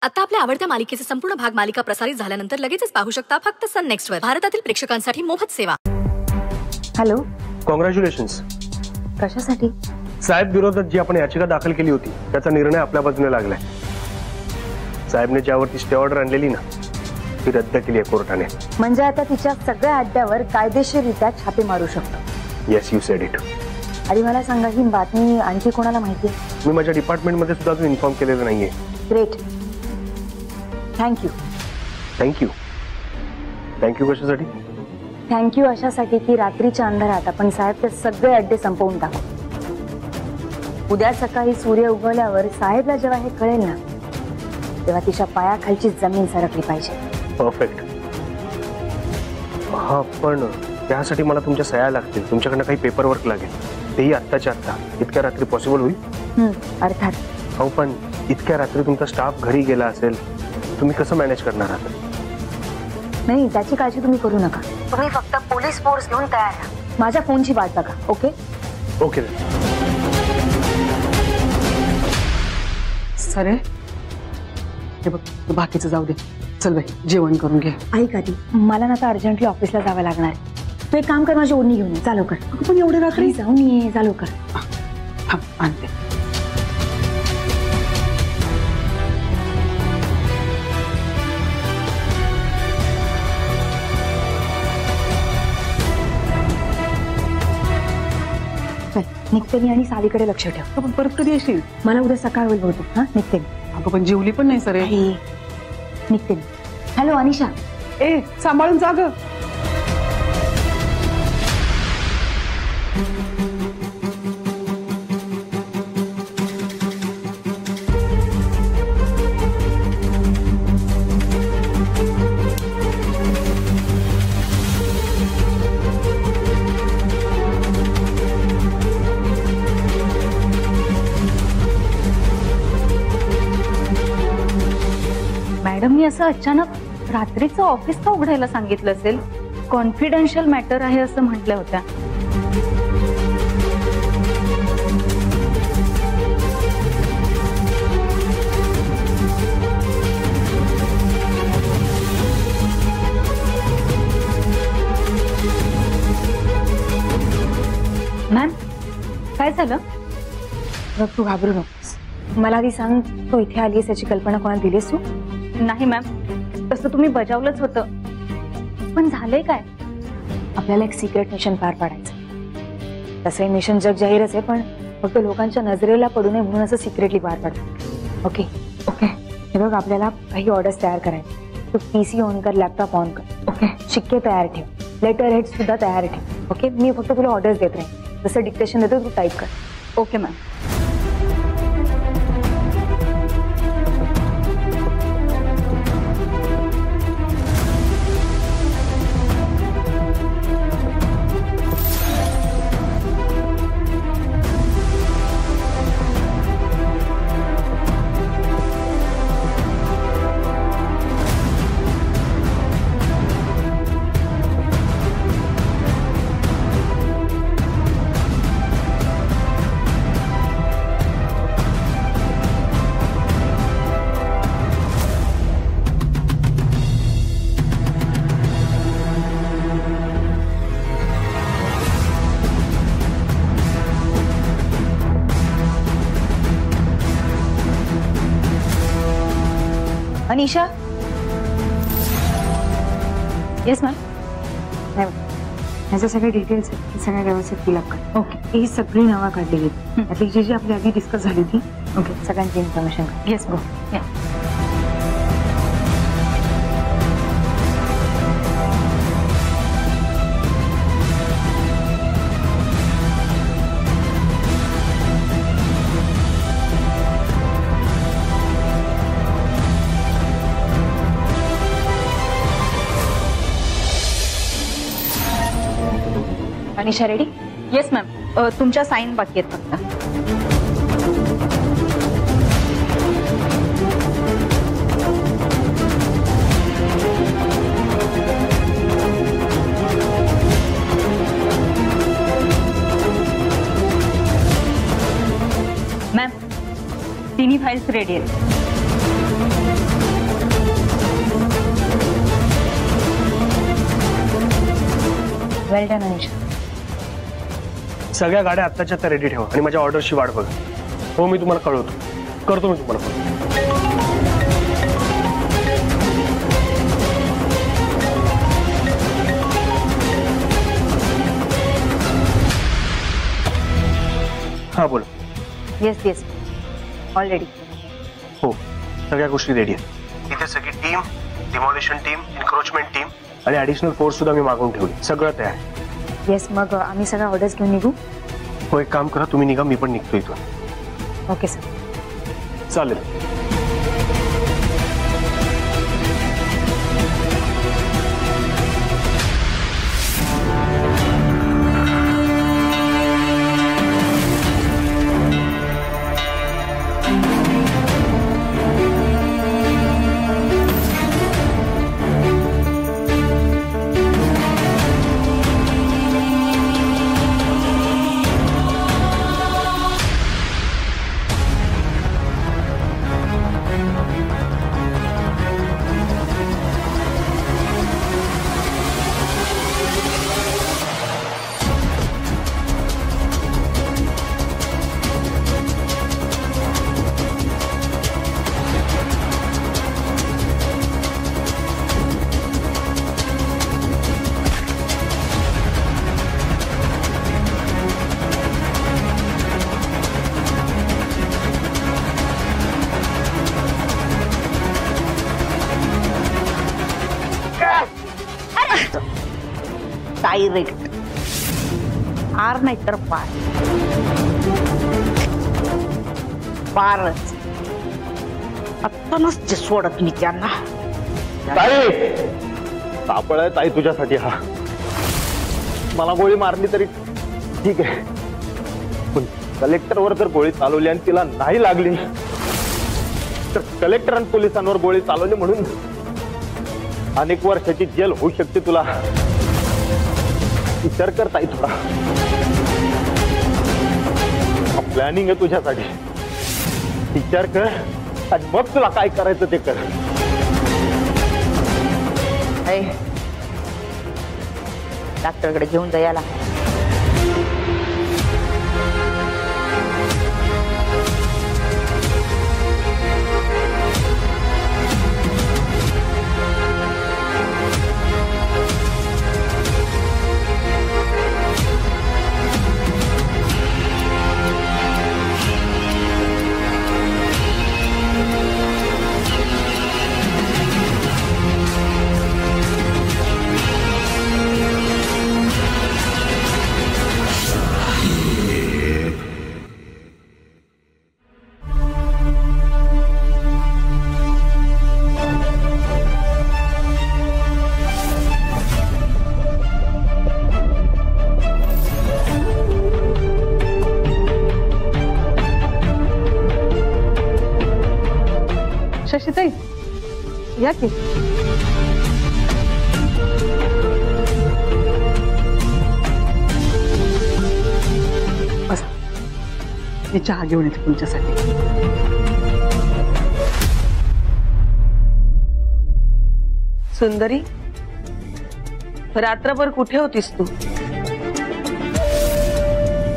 आता आपल्या आवडत्या मालिकेचे संपूर्ण भाग मालिका प्रसारित झाल्यानंतर लगेचच पाहू शकता फक्त सन नेक्स्ट वर. भारतातील प्रेक्षकांसाठी मोफत सेवा. Hello, congratulations. कशासाठी? साहेब विरोधात जी आपण याचिका दाखल केली होती त्याचा निर्णय आपल्या बाजूने लागलाय. साहेबने ज्यावरती स्टे ऑर्डर आणलेली ना ती रद्द केली आहे कोर्टाने. म्हणजे आता तिच्या सगळ्या अड्ड्यावर कायदेशीररित्या छापे मारू शकतो. Yes, you sed it. आणि मला सांगा, ही बातमी आणखी कोणाला माहिती आहे? मी माझ्या डिपार्टमेंटमध्ये सुद्धा अजून इन्फॉर्म केलेलं नाहीये. Great, thank you. थँक्यू. थँक्यू कशासाठी? थँक्यू अशासाठी की रात्रीच्या अंधारात आपण साहेबचे सगळे अड्डे संपवून टाकू. उद्या सकाळी सूर्य उगवल्यावर साहेबला जेव्हा हे कळेल ना तेव्हा तिच्या पायाखालची जमीन सरकली पाहिजे. परफेक्ट. हा, पण त्यासाठी मला तुमच्या सह्या लागतील. तुमच्याकडनं काही पेपर वर्क लागेल, तेही आत्ताच्या आत्ता. इतक्या रात्री पॉसिबल होईल? अर्थात. हो, पण इतक्या रात्री तुमचा स्टाफ घरी गेला असेल, तुम्ही कसं मॅनेज करणार आहात? नाही, त्याची काळजी तुम्ही करू नका. तुम्ही फक्त पोलीस फोर्स घेऊन तयार राहा. माझ्या फोनची वाट बघा. Okay okay. सरे, हे बघ, बाकीचं जाऊ दे. चल बाई, जेवण करून घे. ऐक आधी, मला ना आता अर्जंटली ऑफिसला जावं लागणार. तू एक काम कर, माझी ओढणी घेऊन ये. चालू कर. पण एवढे रात्री जाऊन ये. चालू कर. आणते. निघते मी आणि सालीकडे लक्ष ठेव. पण परत कधी येशील? मला उद्या सकाळ होईल बहुतेक. हा, निघते मी. अगं पण जेवली पण नाही सरे. निघते मी. हॅलो अनिशा. ए, सांभाळून जा ग. मॅडमनी असं अचानक रात्रीचं ऑफिस का उघडायला सांगितलं असेल? कॉन्फिडेन्शियल मॅटर आहे असं म्हटल्या होत्या. मॅम, काय झालं? बघ, तू घाबरू नकोस. मला आधी सांग, तू इथे आलीस याची कल्पना कोणाला दिलीस तू? नाही मॅम, तसं तुम्ही बजावलंच होतं. पण झालंय काय? आपल्याला एक सिक्रेट मिशन पार पाडायचं. तसं हे मिशन जग जाहीरच आहे, पण फक्त लोकांच्या नजरेला पडू नये म्हणून असं सिक्रेटली पार पाडतं. Okay okay. हे बघ, आपल्याला काही ऑर्डर्स तयार करायचे. तू PC ऑन कर, लॅपटॉप ऑन कर. ओके. शिक्के तयार ठेव, लेटर हेड सुद्धा तयार ठेव. ओके. मी फक्त तुला ऑर्डर्स देत राहील. जसं डिक्टेशन देतो तू टाईप कर. Okay ma'am. Anisha. Yes ma'am. ह्याचे सगळे डिटेल्स सगळ्या व्यवस्थित फिलअप कर. ओके. ही सगळी नावं काढलेली त्यातली जी जी आपली आधी डिस्कस झाली ती. ओके. सगळ्यांची इन्फॉर्मेशन काढ. Yes go. Anisha ready? Yes ma'am. तुमच्या साईन बाकी आहेत फक्त. तिन्ही फाइल्स रेडी आहेत. वेल डन अनिशा. सगळ्या गाड्या आत्ताच्या त्या रेडी ठेवा आणि माझ्या ऑर्डरची वाट बघा. हो मी तुम्हाला कळवतो, करतो मी तुम्हाला फोन. हा बोल. Yes yes already. हो सगळ्या गोष्टी रेडी आहेत. इथे सगळी team, demolition team, encroachment team आणि ऍडिशनल फोर्स सुद्धा मी मागवून ठेवली. सगळं तयार. येस मग आम्ही सगळ्या ऑर्डर्स घेऊन निघू. हो एक काम करा, तुम्ही निघा, मी पण निघतो इथून. Okay sir. चालेल. डायरेक्ट आर नाही तर पार. पारच आता नसते सोडत मी त्यांना. ताई सापळ आहे ताई तुझ्यासाठी. हा मला गोळी मारली तरी ठीक आहे, पण कलेक्टरवर जर गोळी चालवली आणि तिला नाही लागली तर कलेक्टर आणि पोलिसांवर गोळी चालवली म्हणून अनेक वर्षाची जेल होऊ शकते. तुला विचार कर ताई थोडा. प्लॅनिंग आहे तुझ्यासाठी. विचार कर आणि मग तुला काय करायचं ते कर. डॉक्टरकडे घेऊन जा याला. शशिताई या की. बस मी चहा घेऊन येते तुमच्यासाठी. सुंदरी, रात्रभर कुठे होतीस तू?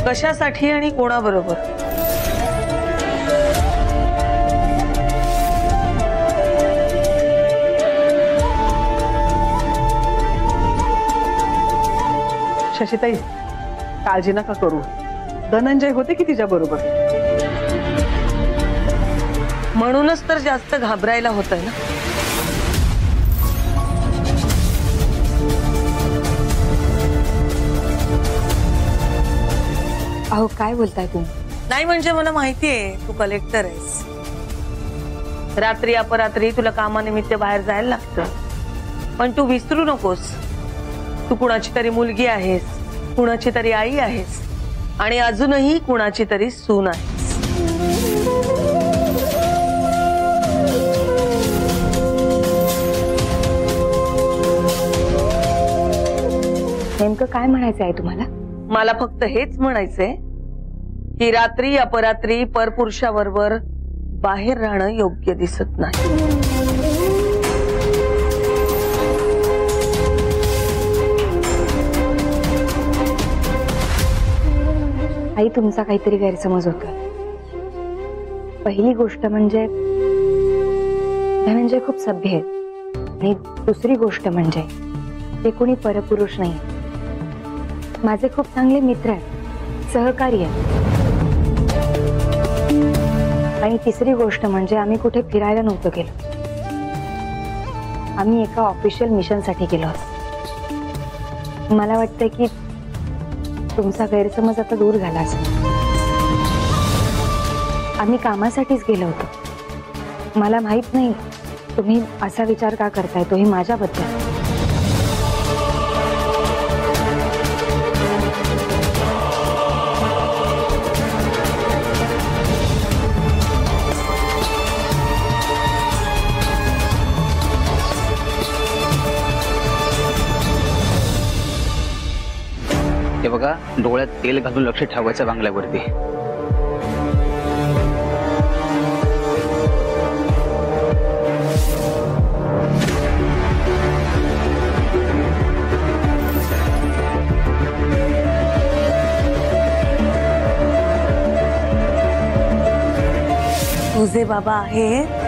कशासाठी आणि कोणाबरोबर? शशिताई काळजी नका करू, धनंजय होते की तिच्या बरोबर. म्हणूनच तर जास्त घाबरायला होतंय ना. अहो काय बोलताय तुम्ही? नाही म्हणजे मला माहितीये तू कलेक्टर आहेस. रात्री अपरात्री तुला कामानिमित्त बाहेर जायला लागतं, पण तू विसरू नकोस तू कुणाची तरी मुलगी आहेस, कुणाची तरी आई आहेस आणि अजूनही कुणाची तरी सून आहेस. नेमकं काय म्हणायचं आहे तुम्हाला? मला फक्त हेच म्हणायचंय की रात्री अपरात्री परपुरुषाबरोबर बाहेर राहणं योग्य दिसत नाही. तुमचा काहीतरी गैरसमज होतोय. पहिली गोष्ट म्हणजे धनंजय खूप सभ्य आहे आणि दुसरी गोष्ट म्हणजे ते कोणी परपुरुष नाही. माझे खूप चांगले मित्र आहेत, सहकारी आहेत. आणि तिसरी गोष्ट म्हणजे आम्ही कुठे फिरायला नव्हतो गेलो. आम्ही एका ऑफिशियल मिशनसाठी गेलो होतो. मला वाटतंय की तुमचा गैरसमज आता दूर झाला असेल. आम्ही कामासाठीच गेलो होतो. मला माहित नाही तुम्ही असा विचार का करताय, तोही माझ्याबद्दल. हे बघा, डोळ्यात तेल घालून लक्ष ठेवायचं बांगल्यावरती. तुझे बाबा आहेत?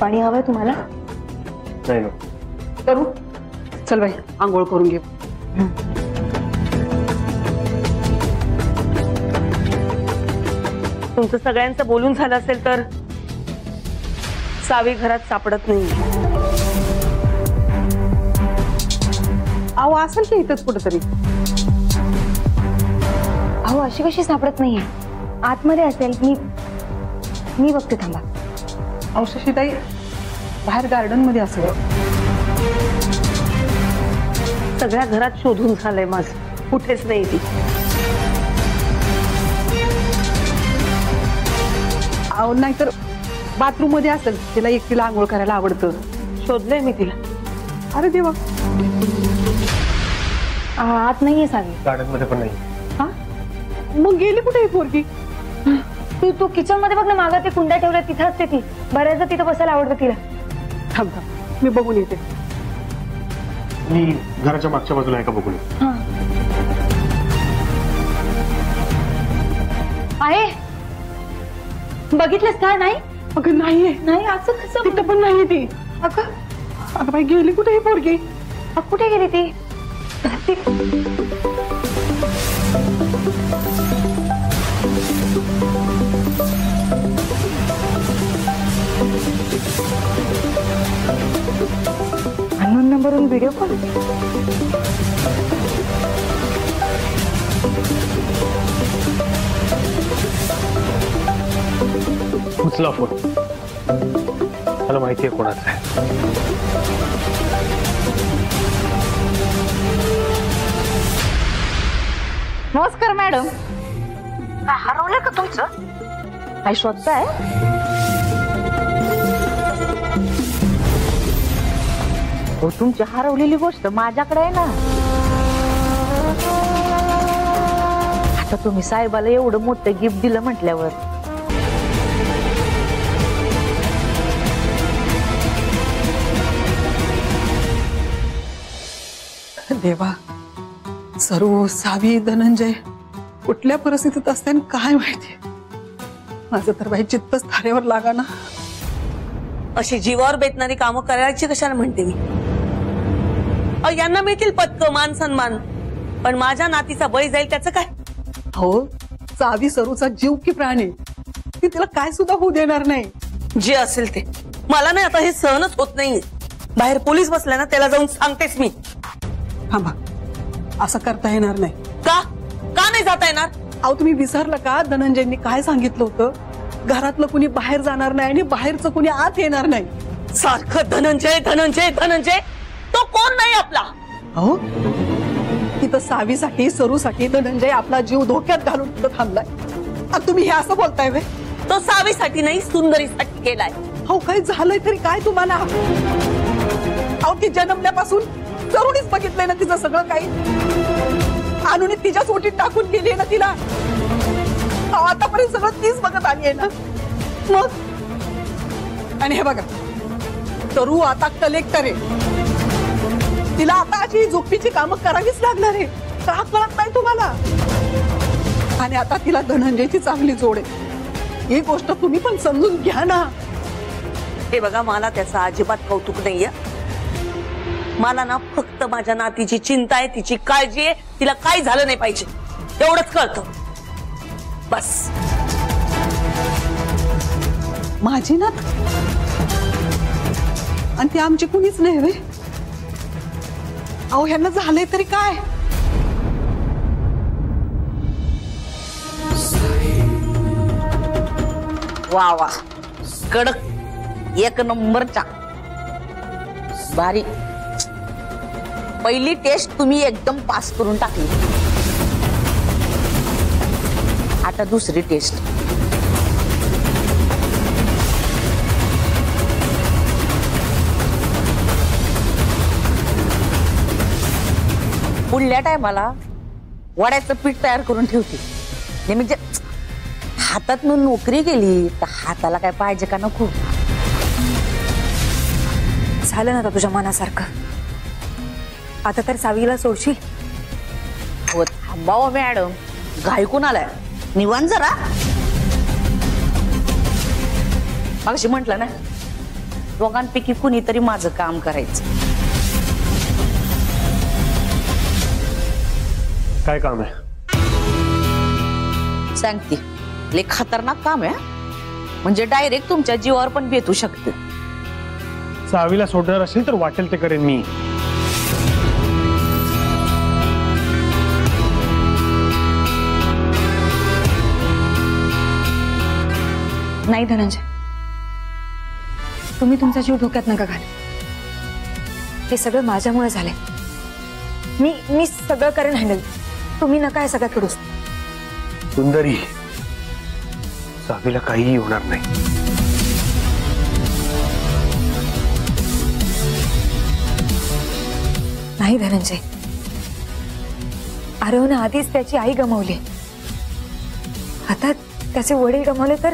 पाणी हवंय तुम्हाला? नाही ना. करू चल बाई, आंघोळ करून घे. तुमचं सगळ्यांचं बोलून झालं असेल तर सावी घरात सापडत नाही. अहो असेल की इथंच कुठेतरी. अहो अशी कशी सापडत नाहीये? आतमध्ये असेल. मी बघते, थांबा. अहो शशीताई, बाहेर गार्डन मध्ये असेल. सगळ्या घरात शोधून झालंय माझं, कुठेच नाही ती. अहो नाहीतर बाथरूम मध्ये असेल. तिला एकटीला आंघोळ करायला आवडतं. शोधलंय मी तिला. अरे देवा, आत नाहीये सावी. गार्डन मध्ये पण नाही. हा मग गेली कुठे ही पोरगी? तू किचन मध्ये बघ ना, मागं ते कुंड्या ठेवल्या तिथं असते ती. बऱ्याचदा तिथं बसायला आवडतं तिला. थांब थांब, मी बघून येते. मी घराच्या मागच्या बाजूला आहे का बघून. आहे, बघितलंस का? नाही. अगं नाहीये. नाही, असं कसं? तिथं पण नाहीये ती. अगं बाई गेली कुठे ही पोरगी? कुठे गेली ती? अननोन नंबरवरून व्हिडिओ कॉल. उचला फोन. मला माहिती आहे कोणाचा आहे. नमस्कार मॅडम. हरवलं का तुमचं? काय शोधताय? हो, तुमची हरवलेली गोष्ट माझ्याकडे आहे ना. आता तुम्ही साहेबाला एवढं मोठं गिफ्ट दिलं म्हटल्यावर देवा, सरू, सावी, धनंजय कुठल्या परिस्थितीत असते काय माहिती. माझं तर बाई चित्तच थाऱ्यावर लागा ना. अशी जीवावर बेतणारी कामं करायची कशाला म्हणते मी. यांना मिळतील पदक, मान सन्मान, पण माझ्या नातीचा बळी जाईल त्याचं काय? हो, सावी सरूचा जीव की प्राणी. ती तिला काय सुद्धा होऊ देणार नाही. जे असेल ते. मला नाही आता हे सहनच होत नाही. बाहेर पोलीस बसला ना त्याला जाऊन सांगतेस मी. थांबा, असं करता येणार नाही. का नाही जाता येणार? अहो तुम्ही विसरलं का धनंजयनी काय सांगितलं होतं? घरातलं कुणी बाहेर जाणार नाही आणि बाहेरचं कुणी आत येणार नाही. सारखं धनंजय धनंजय धनंजय. तो कोण नाही आपला. अहो तिथं सावीसाठी सरूसाठी धनंजय आपला जीव धोक्यात घालून तिथं थांबलाय. आता तुम्ही हे असं बोलताय व्हय? तो सावीसाठी नाही सुंदरीसाठी केलाय. अहो काही झालंय तरी काय तुम्हाला? अहो ती जन्मल्यापासून सरूनीच बघितलंय ना तिचं सगळं काही. आणून तिच्याच ओटीत टाकून गेली ना तिला. आतापर्यंत सगळं तीच बघत आली आहे ना मग. आणि हे बघा, तरू आता कलेक्टर आहे. तिला आता अशी झोपीची कामं करावीच लागणार आहे. का कळत नाही तुम्हाला? आणि आता तिला धनंजयची चांगली जोड आहे. ही गोष्ट तुम्ही पण समजून घ्या ना. हे बघा, मला त्याचं अजिबात कौतुक नाहीये. मला ना फक्त माझ्या नातीची चिंता आहे, तिची काळजी आहे. तिला काही झालं नाही पाहिजे एवढंच कळतं बस. माझी ना आणि ती आमची कुणीच नाही वे. अहो ह्यांना झालंय तरी काय? वा वा, कडक, एक नंबरचा, भारी. पहिली टेस्ट तुम्ही एकदम पास करून टाकली. आता दुसरी टेस्ट. पुढल्या टायमाला वड्याचं पीठ तयार करून ठेवते. म्हणजे हातात नोकरी गेली तर हाताला काय पाहिजे का नको? झालं ना तुझ्या मनासारखं. आता तर सावीला सोडशील? हो थांबाव मॅडम, घाई कुणालाय? निवांत जरा. मगाशी म्हंटल ना, दोघांपैकी कुणीतरी माझं काम करायचं. काय काम आहे? सांगते, लय खतरनाक काम आहे. म्हणजे डायरेक्ट तुमच्या जीवावर पण बेतू शकते. सावीला सोडणार असेल तर वाटेल ते करेन मी. नाही धनंजय, तुम्ही तुमचा जीव धोक्यात नका घाल. हे सगळं माझ्यामुळे झालंय. मी सगळं करेन हँडल. तुम्ही नका हे सगळं करूच. सुंदरी, सावीला काहीही होणार नाही. नाही धनंजय, आरवने आधीच त्याची आई गमावली. आता त्याचे वडील गमावले तर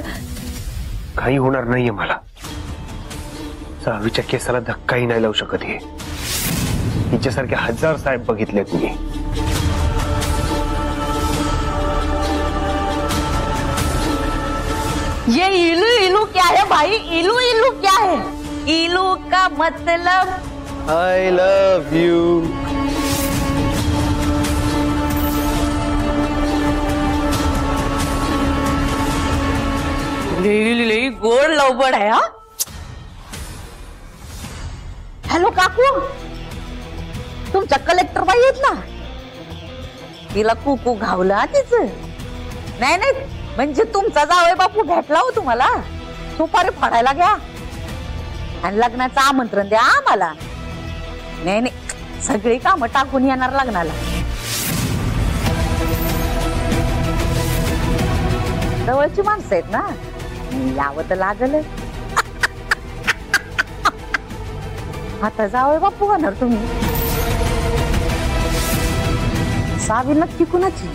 काही होणार नाहीये मला. सावीच्या केसाला धक्काही नाही लावू शकत. हे हिच्यासारखे हजार साहेब बघितलेत मी. ये इलू इलू क्या है भाई? इलू इलू क्या है? इलू का मतलब I love you. लई गोड लवबड आहे हा. हॅलो काकू, तुमच्या कलेक्टर बाई आहेत ना? तिला कुकू घावला तिचं. नाही नाही, म्हणजे तुमचा जावई बापू भेटला हो तुम्हाला. सुपारी फाडायला घ्या आणि लग्नाचं आमंत्रण द्या आम्हाला. नाही नाही, सगळी कामं टाकून येणार लग्नाला. जवळची माणसं आहेत ना, यावं तर लागल. आता जावई बापू होणार तुम्ही. सावी नक्की कुणाची?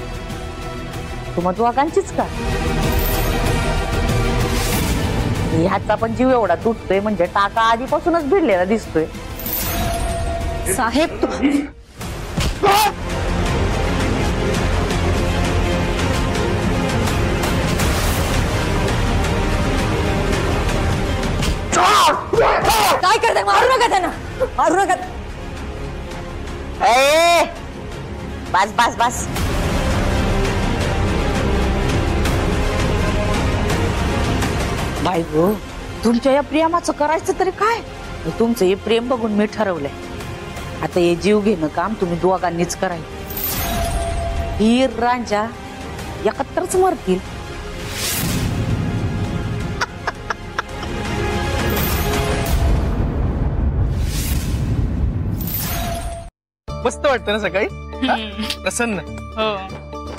तुम्हा दोघांचीच का? ह्याचा पण जीव एवढा तुटतोय म्हणजे टाका आधीपासूनच भिडलेला दिसतोय. साहेब काय करताय? मारू नका त्यांना, मारू नका. बस बस बस. बाई गो, तुमच्या या प्रियामाचं करायचं तरी काय? तुमचं हे प्रेम बघून मी ठरवलंय आता हे जीव घेणं काम तुम्ही दोघांनीच करायचं। ही रांजा एकत्रच मरतील। मस्त वाटतं ना सकाळी प्रसन्न।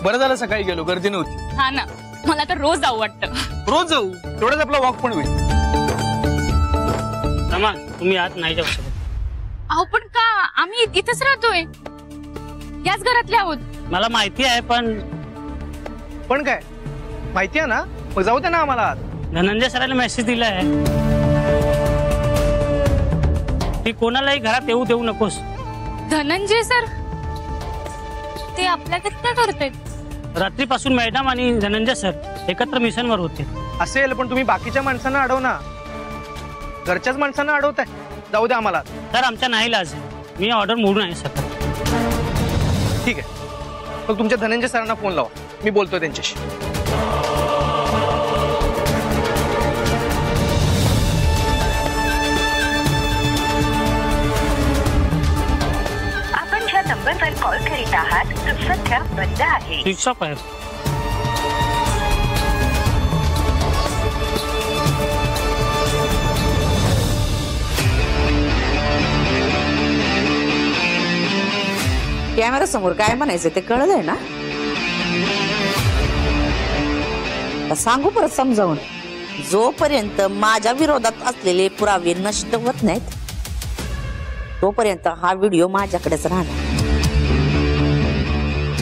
बरं झालं सकाळी गेलो, गर्दी नव्हती। हा ना, मला तर रोज जाऊ वाटतं। रोज जाऊ, तेवढंच आपला वॉक पण होईल। तुम्ही आत नाही जाऊ शकत। अहो पण का, आम्ही इथेच राहतोय, याच घरातले आहोत। मला माहिती आहे पण काय माहिती आहे ना, मग जाऊ दे ना आम्हाला आत। धनंजय सरांनी मेसेज दिलाय की कोणालाही घरात येऊ देऊ नकोस। धनंजय सर ते आपल्या घरी काय करतायत? रात्रीपासून मॅडम आणि धनंजय सर एकत्र मिशनवर होते। असेल पण तुम्ही बाकीच्या माणसांना अडव ना, घरच्याच माणसांना अडवताय। जाऊ दे आम्हाला। सर आमच्या नाही लाज, मी ऑर्डर मोडून आहे सर। ठीक आहे, मग तुमच्या धनंजय सरांना फोन लावा, मी बोलतोय त्यांच्याशी। आपण ज्या नंबरवर कॉल करीत आहात तो सध्या बंद आहे। स्विच ऑफ आहे। कॅमेरा समोर काय म्हणायचं ते कळलंय ना? सांगू परत समजावून, जोपर्यंत माझ्या विरोधात असलेले पुरावे नष्ट होत नाहीत तोपर्यंत हा व्हिडिओ माझ्याकडेच राहणार।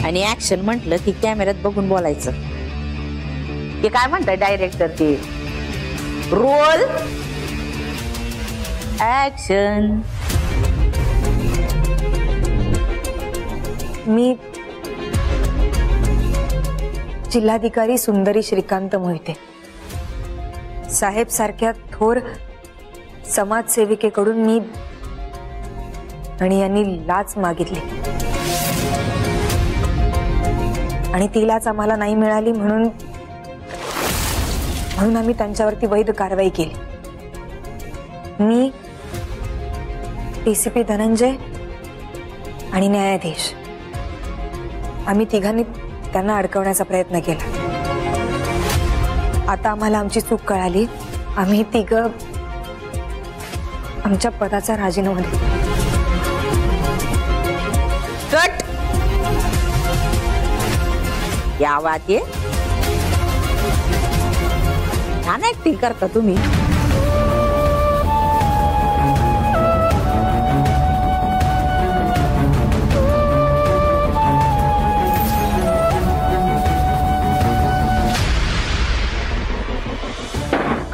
आणि ऍक्शन म्हटलं की कॅमेऱ्यात बघून बोलायचं। ते काय म्हणताय डायरेक्टर, ते रोल ऍक्शन। मी जिल्हाधिकारी सुंदरी श्रीकांत मोहिते साहेब सारख्या थोर समाजसेविकेकडून मी आणि यांनी लाच मागितली आणि ती लाच आम्हाला नाही मिळाली म्हणून आम्ही त्यांच्यावरती वैध कारवाई केली। मी डीसीपी धनंजय आणि न्यायाधीश आम्ही तिघांनी त्यांना अडकवण्याचा प्रयत्न केला। आता आम्हाला आमची चूक कळाली, आम्ही तिघं आमच्या पदाचा राजीनामा दिला। कट या बात आहे, छान ऍक्टिंग करता तुम्ही।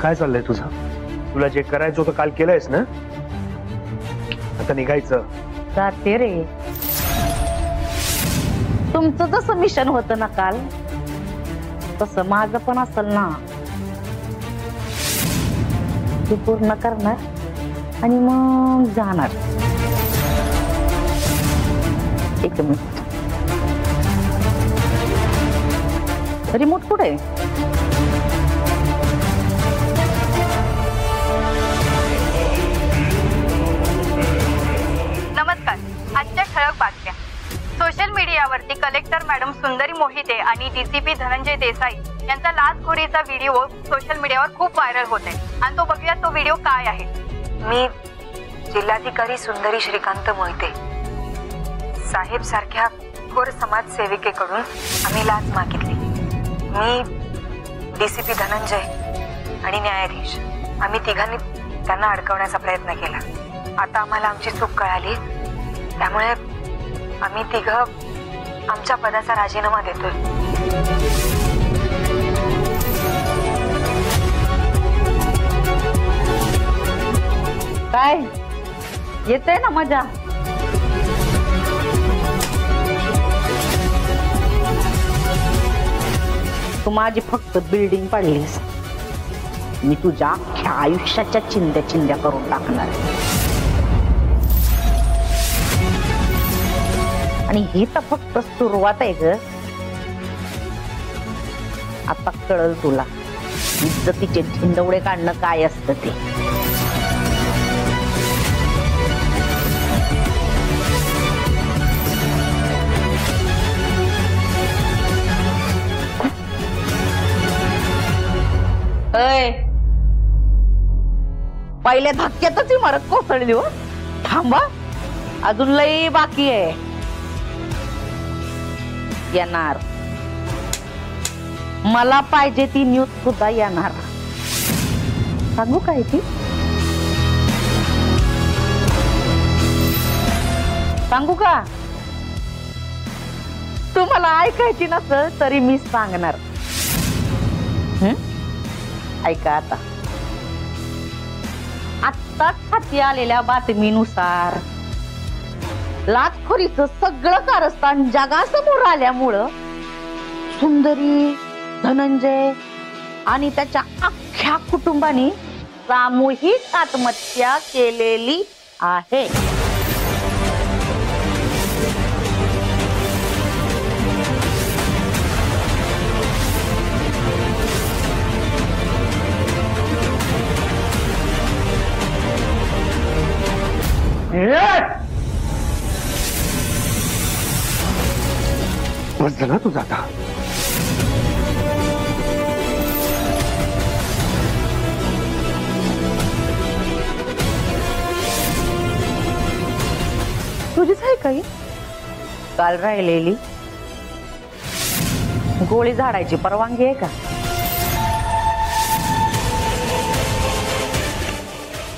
काय चाललंय तुझं? तुला जे करायचं होतं काल केलंयस ना, आता निघायचं। जाते रे, तुमचं जसं मिशन होतं ना काल तसं माझं पण असेल ना, ते पूर्ण करणार आणि मग जाणार। एक मिनिट, रिमोट कुठे? आजच्या ठळक बातम्या। सोशल मीडियावरती कलेक्टर मॅडम सुंदरी मोहिते आणि डीसीपी धनंजय देसाई यांचा लाचखोरीचा व्हिडिओ सोशल मीडियावर खूप व्हायरल होत आहे आणि तो बघूया तो व्हिडिओ काय आहे। मी जिल्हाधिकारी सुंदरी श्रीकांत मोहिते साहेब सारख्या थोर समाजसेविकेकडून आम्ही लाच मागितली। मी डीसीपी धनंजय आणि न्यायाधीश आम्ही तिघांनी त्यांना अडकवण्याचा प्रयत्न केला। आता आम्हाला आमची चूक कळाली, त्यामुळे आम्ही तिघं आमच्या पदाचा राजीनामा देतोय। काय येते ना मजा? तू माझी फक्त बिल्डिंग पाडलीस, मी तुझ्या अख्ख्या आयुष्याच्या चिंध्या चिंध्या करून टाकणार। आणि ही तर फक्त सुरुवात आहे ग, आता कळल तुला इज्जतीचे झिंडवडे काढणं काय असतं ते। अय, पहिल्या धक्क्यातच इमारत कोसळली हो. थांबा, अजून लई बाकी आहे. येणार, मला पाहिजे ती न्यूज सुद्धा येणार. सांगू काय ती? सांगू का? तुम्हाला ऐकायची नसेल तरी मी सांगणार. ऐका आता. आत्ताच हाती आलेल्या बातमीनुसार लाचखोरीचं सगळं कारस्थान जगासमोर आल्यामुळं सुंदरी, धनंजय आणि त्याच्या अख्ख्या कुटुंबाने सामूहिक आत्महत्या केलेली आहे. बस झाला तुझा आता. तुझीच आहे काही? काल राहिलेली गोळी झाडायची परवानगी आहे का?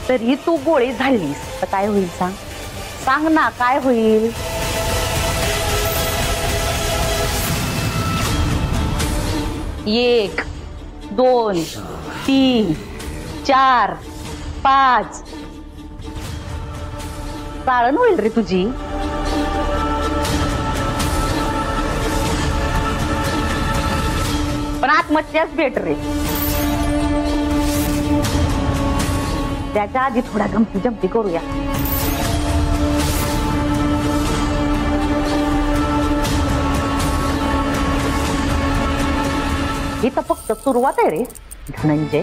तरी तू गोळी झालीस तर काय होईल सांग? सांग ना, काय होईल? एक, दोन, तीन, चार, पाच, चाळण होईल रे तुझी. पण आत्महत्याच बेटर रे. त्याच्या आधी थोडा गमती जमती करूया. ही तर फक्त सुरुवात आहे रे धनंजय.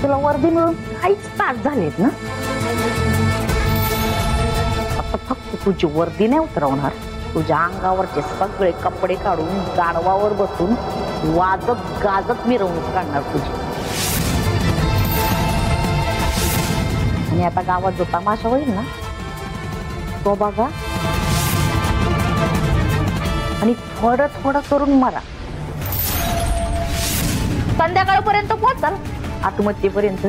तुला वर्दी मिळून काहीच तास झालेत ना. आता फक्त तुझी वर्दी नाही उतरवणार, तुझ्या अंगावरचे सगळे कपडे काढून गाढवावर बसून वाजत गाजत मिरवणूक काढणार तुझी. आणि आता गावात जो तमाशा होईल ना तो बघा, आणि थोडं थोडं करून मला संध्याकाळपर्यंत पोहोचाल आत्महत्येपर्यंत.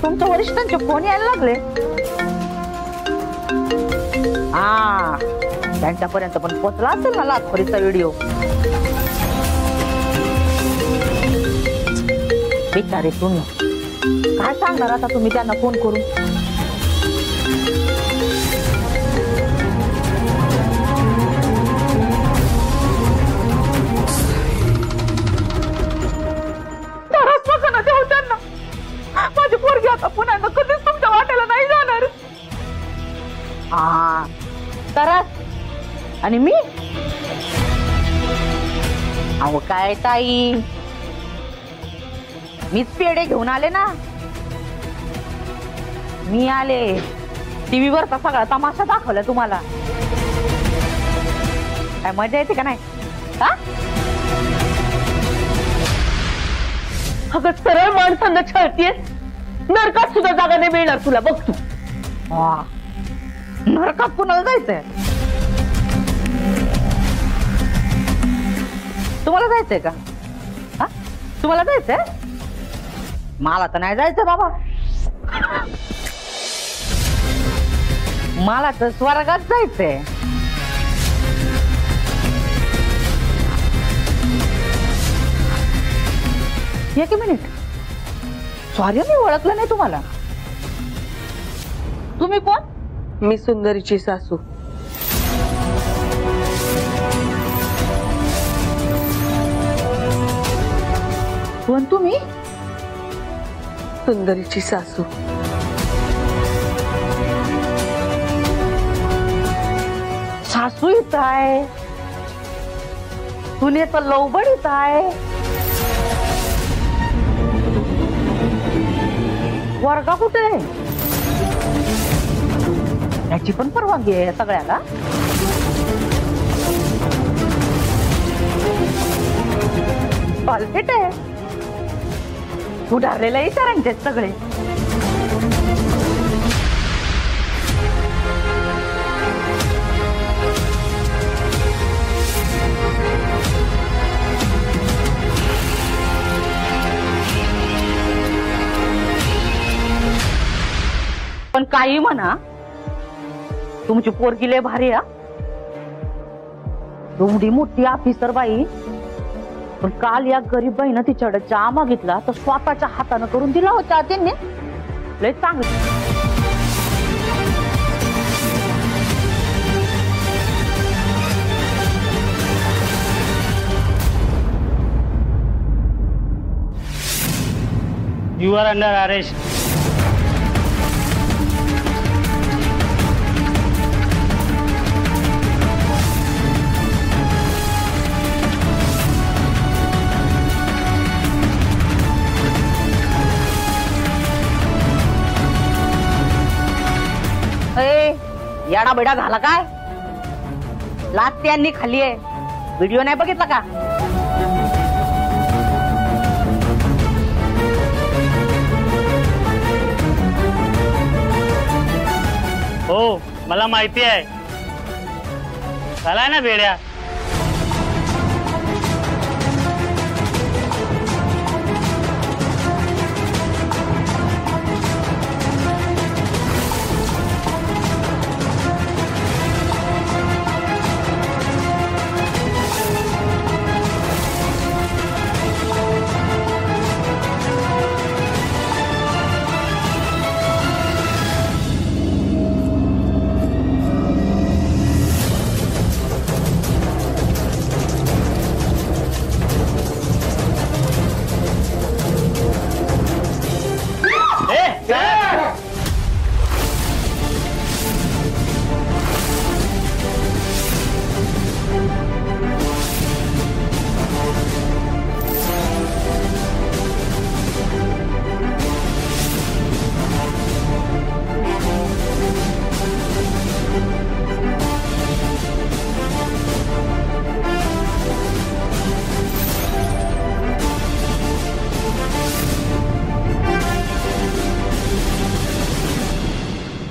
तुमच्या वरिष्ठांचे फोन यायला लागले. हा, त्यांच्यापर्यंत पण पोहोचला असेल ना लाचखोरीचा व्हिडिओ. बिचारे तुम्ही काय सांगणार आता तुम्ही त्यांना फोन करून? माझी पोरगी आता पुन्हा कधीच तुमच्या वाट्याला नाही जाणार. हा, तरच आणि मी? अहो काय ताई, मीच पेढे घेऊन आले ना. मी आले, टीव्हीवरचा सगळा तमाशा दाखवला तुम्हाला. काय मजा येते का नाही? हा, अगं सरळ माणसांना छळतीयेस. नरकात सुद्धा जागा नाही मिळणार तुला, बघ तू. नरकात पुन्हा जायचंय? तुम्हाला जायचंय का? हा, तुम्हाला जायचंय? मला तर नाही जायचं बाबा. मला तर स्वर्गात जायचंय. एक मिनिट, सॉरी मी ओळखलं नाही तुम्हाला. तुम्ही कोण? मी सुंदरीची सासू. तू आणि तुम्ही सुंदरीची सासू. सासू इथं आहे, सुनेचं लवबड इथं आहे, वर्गा कुठे याची पण परवानगी आहे सगळ्याला. पालपेट आहे, उडारलेल्या इचारांचे सगळे. पण काही म्हणा, तुमची पोरगी लय भारी आहे. एवढी मोठी ऑफिसर बाई, पण काल या गरीब बाईनं तिच्याकडे चहा मागितला तर स्वतःच्या हातानं करून दिला होता त्यांनी. लय चांगलं. You are under arrest. याडा बेडा झाला काय? लाच त्यांनी खाली आहे. व्हिडिओ नाही बघितला का? हो, मला माहिती आहे. झालाय ना बेड्या.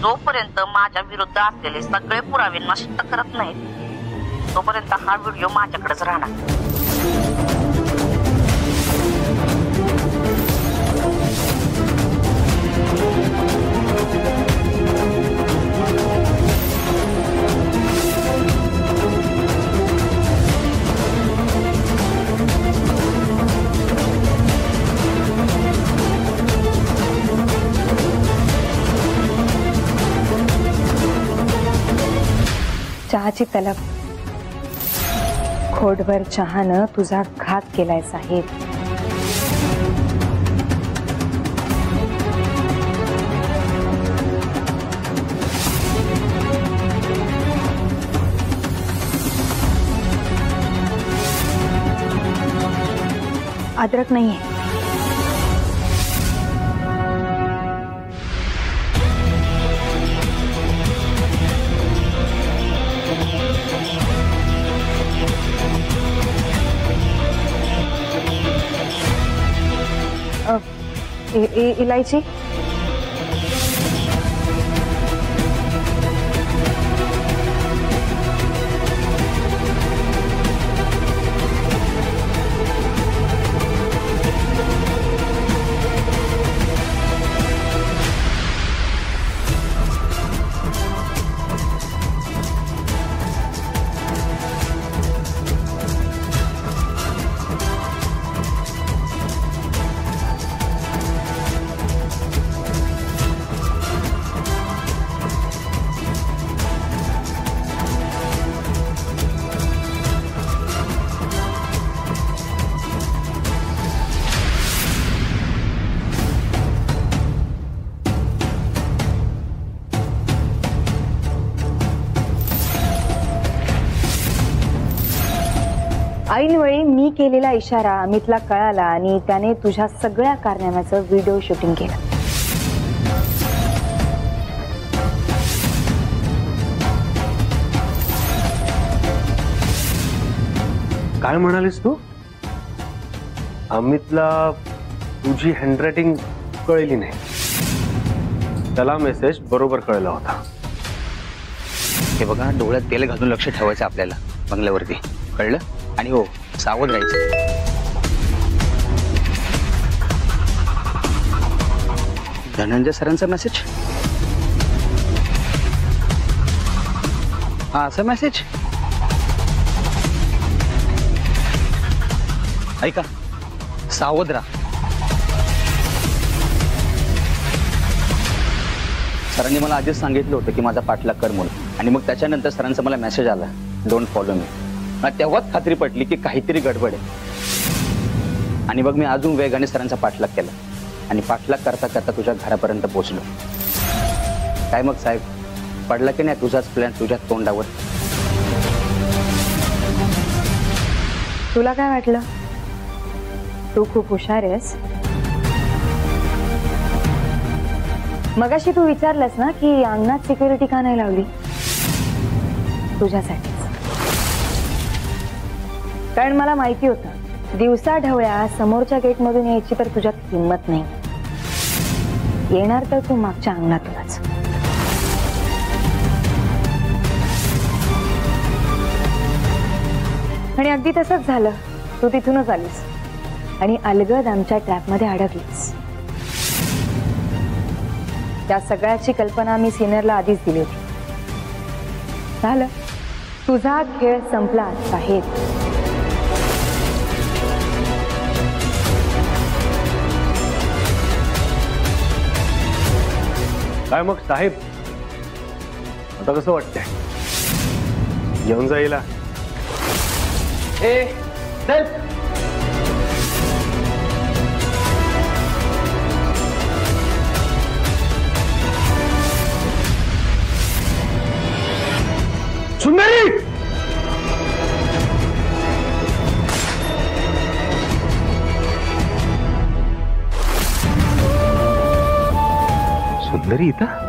जोपर्यंत माझ्या विरुद्ध असलेले सगळे पुरावे नष्ट करत नाहीत तोपर्यंत हा व्हिडिओ माझ्याकडेच राहणार. चहाची तलब. खोटभर चहानं तुझा घात केलाय साहेब. अदरक नाहीये. इलायची. ऐनवेळी मी केलेला इशारा अमितला कळाला आणि त्याने तुझ्या सगळ्या कारनाम्याचं व्हिडिओ शूटिंग केलं. काय म्हणालीस तू? अमितला तुझी हँडरायटिंग कळली नाही, त्याला मेसेज बरोबर कळला होता. हे बघा, डोळ्यात तेल घालून लक्ष ठेवायचं आपल्याला बंगल्यावरती, कळलं? आणि हो, सावध राहायचं. धनंजय सरांचा मेसेज. हा, असा मेसेज. ऐका, सावध राहा. सरांनी मला आधीच सांगितलं होतं की माझा पाठलाग कर म्हणून, आणि मग त्याच्यानंतर सरांचा मला मेसेज आला, डोंट फॉलो मी. तेव्हाच खात्री पटली की काहीतरी गडबड आहे. आणि मग मी अजून वेगाने सरांचा पाठलाग केला आणि पाठलाग करता करता तुझ्या घरापर्यंत पोहोचलो. काय मग साहेब, पडला की नाही तुझाच प्लॅन तुझ्या तोंडावर? तुला काय वाटलं? तू खूप हुशार आहेस. मगाशी तू विचारलंस ना की अंगणात सिक्युरिटी का नाही लावली? तुझ्यासाठी. कारण मला माहिती होतं दिवसा ढवळ्या समोरच्या गेटमधून यायची तर तुझ्यात हिंमत नाही. येणार तर तू मागच्या अंगणातूनच. आणि अगदी तसंच झालं. तू तिथूनच आलीस आणि अलगद आमच्या ट्रॅपमध्ये अडकलीस. त्या सगळ्याची कल्पना मी सिनियरला आधीच दिली होती. झालं, तुझा खेळ संपला साहेब. काय मग साहेब, आता कसं वाटतंय? येऊन जाईल. चल. सुंदरी, सुंदरी इथं?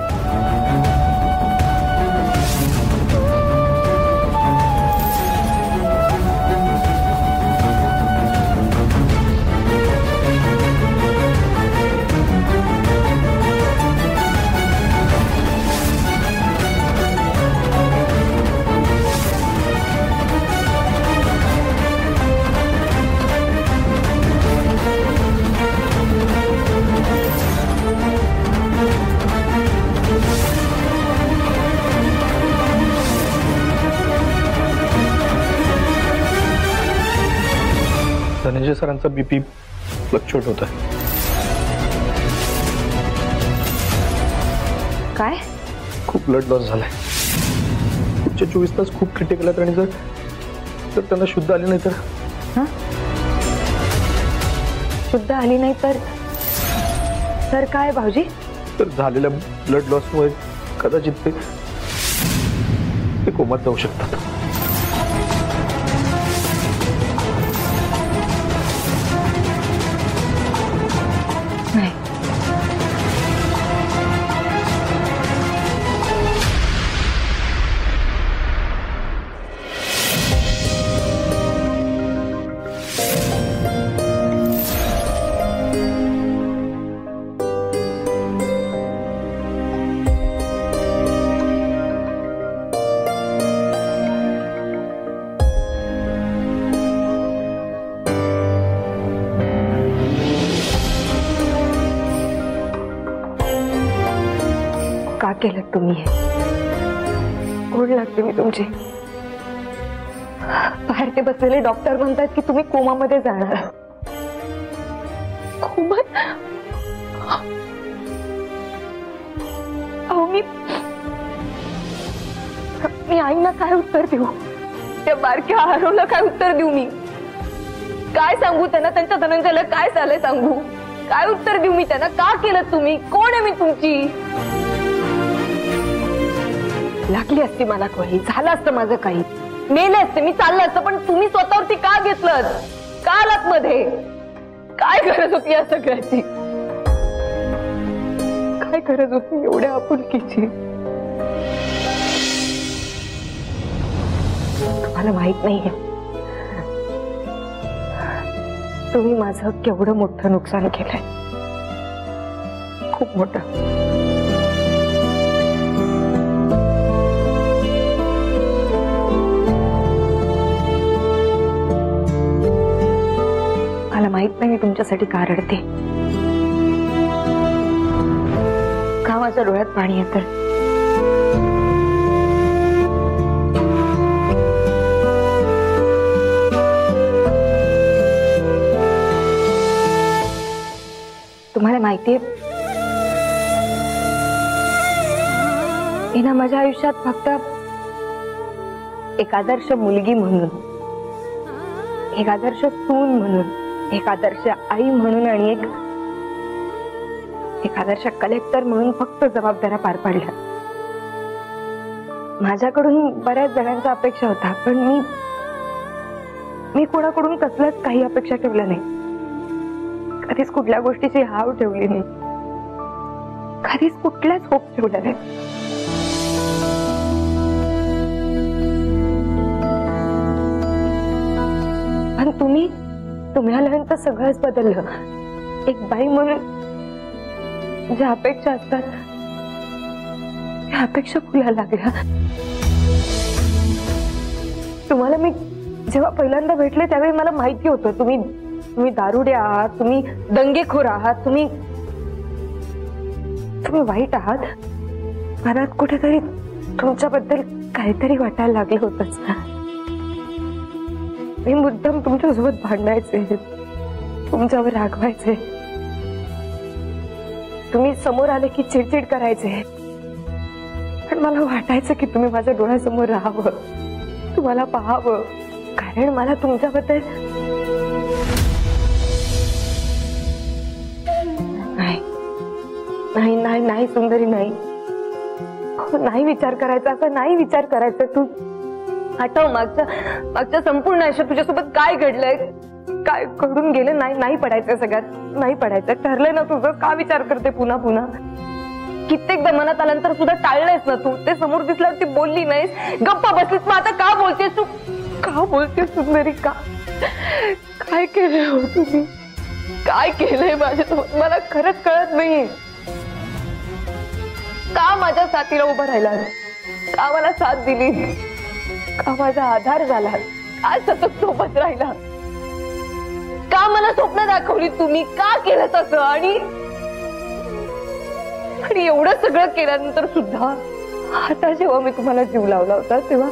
धनंजय सरांचा बीपी फ्लक्च्युएट होत आहे. काय? खूप ब्लड लॉस झालाय. पुढचे 24 तास खूप क्रिटिकल आहेत आणि जर त्यांना शुद्ध आली नाही तर? शुद्ध आली नाही तर काय भाऊजी? तर झालेल्या ब्लड लॉसमुळे कदाचित ते कोमात जाऊ शकतात. केलं तुम्ही? ओढ लागते मी तुमची. बाहेर ते बसलेले डॉक्टर म्हणतात की तुम्ही कोमामध्ये जाणार. कोमात? अहो मी आईना काय उत्तर देऊ? त्या बारक्या आरोला काय उत्तर देऊ? मी काय सांगू त्यांना? त्यांच्या धनंजयला काय झालंय सांगू? काय उत्तर देऊ मी त्यांना? का केलं तुम्ही? कोण आहे मी तुमची? लागली असती मला काही, झालं असतं माझं काही. मेले असते, मी चाललं असतं, पण तुम्ही स्वतःवरती का घेतलं? का आलात मध्ये? काय गरज होती या सगळ्याची? काय गरज होती एवढ्या आपुलकीची? तुम्हाला माहित नाहीये तुम्ही माझं केवढं मोठं नुकसान केलंय, खूप मोठं. मला माहित नाही मी तुमच्यासाठी का रडते, का माझ्या डोळ्यात पाणी येतं. तुम्हाला माहितीये हिना माझ्या आयुष्यात फक्त एक आदर्श मुलगी म्हणून, एक आदर्श सून म्हणून, एक आदर्श आई म्हणून आणि एक आदर्श कलेक्टर म्हणून फक्त जबाबदाऱ्या पार पाडल्या. माझ्याकडून बऱ्याच जणांच्या अपेक्षा होता, पण मी कोणाकडून कसल्याच काही अपेक्षा ठेवल्या नाही. कधीच कुठल्या गोष्टीची हाव ठेवली नाही, कधीच कुठल्याच होप ठेवल्या नाही. पण तुम्ही आल्यानंतर सगळंच बदललं. एक बाई म्हणून ज्या अपेक्षा असतात त्या अपेक्षा फुलायला लागल्या. तुम्हाला मी जेव्हा पहिल्यांदा भेटले त्यावेळी मला माहिती होतं तुम्ही दारुडे आहात, तुम्ही दंगेखोर आहात, तुम्ही वाईट आहात. मनात कुठेतरी तुमच्याबद्दल काहीतरी वाटायला लागलं होतंच. मी मुद्दाम तुमच्यासोबत भांडायचे, तुमच्यावर रागवायचे, तुम्ही समोर आले की चिडचिड करायचे. पण मला वाटायचं की तुम्ही माझ्या डोळ्यासमोर राहावं, तुम्हाला पाहावं, कारण मला तुमच्याबद्दल नाही सुंदरी, नाही विचार करायचा, असं नाही विचार करायचा. तू आठव मागच्या संपूर्ण आयुष्यात तुझ्यासोबत काय घडलंय, काय घडून गेलं. नाही पडायचं, सगळ्यात नाही पडायचं. ठरलंय ना तुझं, का विचार करते पुन्हा पुन्हा? कित्येकदा मनात आल्यानंतर सुद्धा टाळलंयस ना तू. ते समोर दिसल्यावरती बोलली नाहीस, गप्पा बसलीस. मग आता का बोलतेस तू? का बोलतेस सुंदरी? काय केलंय हो तुम्ही? काय केलंय माझ्यासोबत? मला खरंच कळत नाही. का माझ्या साथीला उभं राहिला, का मला साथ दिली, का माझा आधार झाला, का सतत सोबत राहिला, का मला स्वप्न दाखवली तुम्ही, का केलं तसं? आणि एवढं सगळं केल्यानंतर सुद्धा आता जेव्हा मी तुम्हाला जीव लावला होता तेव्हा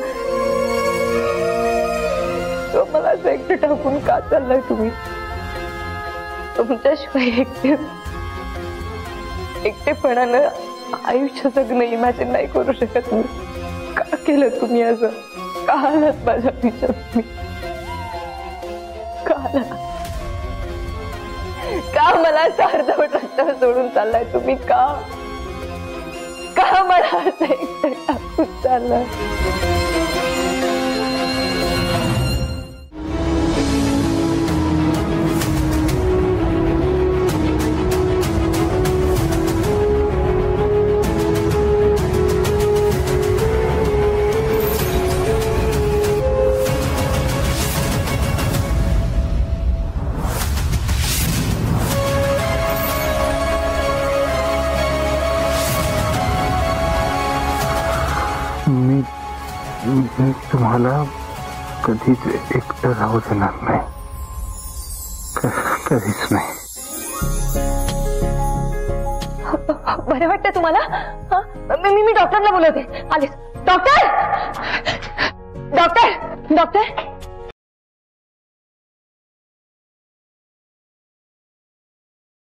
मला असं एकटं टाकून का चाललंय तुम्ही? तुमच्याशिवाय एकटेपणानं आयुष्य जगणं इमॅजिन नाही करू शकत मी. का केलं तुम्ही असं? का आलात माझ्या विचार तुम्ही? का मला अर्धवट रस्त्यावर सोडून चाललाय तुम्ही? का मला असं एकटं टाकून चाललाय? मी तुम्हाला कधीच एकटं राहू देणार नाही, कधीच नाही. बरं वाटतं तुम्हाला? मी डॉक्टरला बोलवते. आलेच. डॉक्टर!